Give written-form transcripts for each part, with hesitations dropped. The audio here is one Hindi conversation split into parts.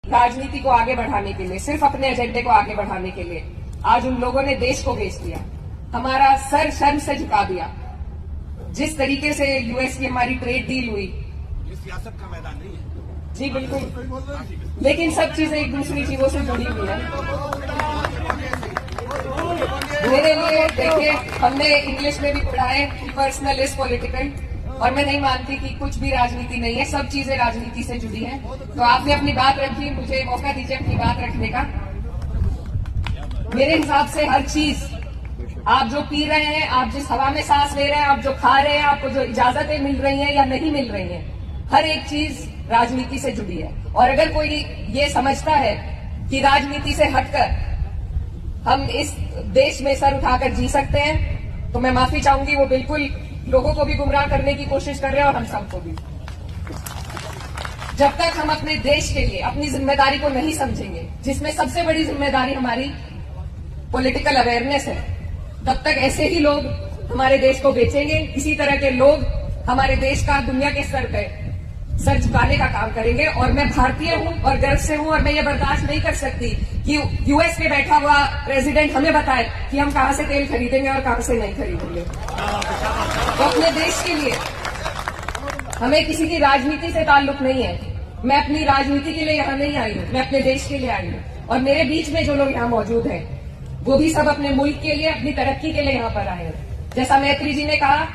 राजनीति को आगे बढ़ाने के लिए, सिर्फ अपने एजेंडे को आगे बढ़ाने के लिए आज उन लोगों ने देश को बेच दिया, हमारा सर शर्म से झुका दिया। जिस तरीके से यूएस की हमारी ट्रेड डील हुई, ये सियासत का मैदान नहीं है। जी बिल्कुल, लेकिन सब चीजें एक दूसरी चीजों से जुड़ी हुई है। मेरे लिए देखिए, हमने इंग्लिश में भी पढ़ा है कि पर्सनल इज पॉलिटिकल, और मैं नहीं मानती कि कुछ भी राजनीति नहीं है, सब चीजें राजनीति से जुड़ी हैं। तो आपने अपनी बात रखी, मुझे मौका दीजिए अपनी बात रखने का। मेरे हिसाब से हर चीज, आप जो पी रहे हैं, आप जिस हवा में सांस ले रहे हैं, आप जो खा रहे हैं, आपको जो इजाजतें मिल रही हैं या नहीं मिल रही हैं, हर एक चीज राजनीति से जुड़ी है। और अगर कोई ये समझता है कि राजनीति से हटकर हम इस देश में सर उठाकर जी सकते हैं, तो मैं माफी चाहूंगी, वो बिल्कुल लोगों को भी गुमराह करने की कोशिश कर रहे हैं और हम सबको भी। जब तक हम अपने देश के लिए अपनी जिम्मेदारी को नहीं समझेंगे, जिसमें सबसे बड़ी जिम्मेदारी हमारी पॉलिटिकल अवेयरनेस है, तब तक ऐसे ही लोग हमारे देश को बेचेंगे। इसी तरह के लोग हमारे देश का दुनिया के स्तर पर सर झुकाने का काम करेंगे। और मैं भारतीय हूं और गर्व से हूं, और मैं ये बर्दाश्त नहीं कर सकती कि यूएस में बैठा हुआ प्रेसिडेंट हमें बताए कि हम कहां से तेल खरीदेंगे और कहां से नहीं खरीदेंगे। तो अपने देश के लिए हमें किसी की राजनीति से ताल्लुक नहीं है। मैं अपनी राजनीति के लिए यहाँ नहीं आई हूँ, मैं अपने देश के लिए आई हूँ। और मेरे बीच में जो लोग यहाँ मौजूद हैं, वो भी सब अपने मुल्क के लिए, अपनी तरक्की के लिए यहाँ पर आए हैं। जैसा मैत्री जी ने कहा,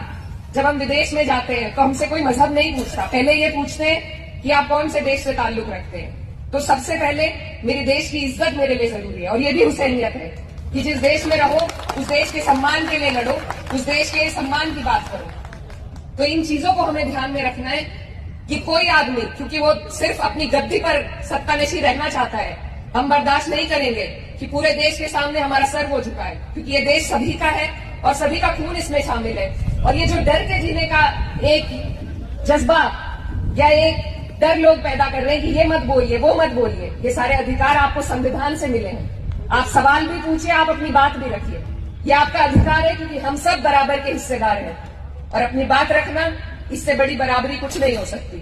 जब हम विदेश में जाते हैं तो हमसे कोई मजहब नहीं पूछता, पहले ये पूछते हैं कि आप कौन से देश से ताल्लुक रखते हैं। तो सबसे पहले मेरे देश की इज्जत मेरे लिए जरूरी है, और ये भी हुसैनियत है कि जिस देश में रहो उस देश के सम्मान के लिए लड़ो, उस देश के सम्मान की बात करो। तो इन चीजों को हमें ध्यान में रखना है कि कोई आदमी, क्योंकि वो सिर्फ अपनी गद्दी पर सत्तानशी रहना चाहता है, हम बर्दाश्त नहीं करेंगे कि पूरे देश के सामने हमारा सर वो झुकाए, क्योंकि ये देश सभी का है और सभी का खून इसमें शामिल है। और ये जो डर के जीने का एक जज्बा या एक डर लोग पैदा कर रहे हैं कि ये मत बोलिए, वो मत बोलिए, ये सारे अधिकार आपको संविधान से मिले हैं। आप सवाल भी पूछिए, आप अपनी बात भी रखिए, ये आपका अधिकार है, क्योंकि हम सब बराबर के हिस्सेदार हैं। और अपनी बात रखना, इससे बड़ी बराबरी कुछ नहीं हो सकती।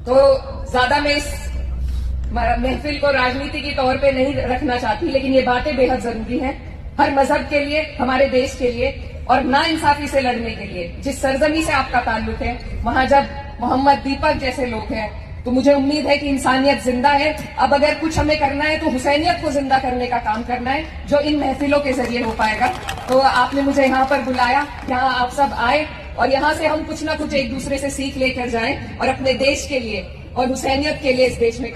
तो ज्यादा मैं इस महफिल को राजनीति के तौर पे नहीं रखना चाहती, लेकिन ये बातें बेहद जरूरी हैं हर मजहब के लिए, हमारे देश के लिए, और नाइंसाफी से लड़ने के लिए। जिस सरजमी से आपका ताल्लुक है, वहां जब मोहम्मद दीपक जैसे लोग हैं, तो मुझे उम्मीद है कि इंसानियत जिंदा है। अब अगर कुछ हमें करना है तो हुसैनियत को जिंदा करने का काम करना है, जो इन महफिलों के जरिए हो पाएगा। तो आपने मुझे यहाँ पर बुलाया, यहाँ आप सब आए, और यहाँ से हम कुछ ना कुछ एक दूसरे से सीख लेकर जाएं और अपने देश के लिए और हुसैनियत के लिए इस देश में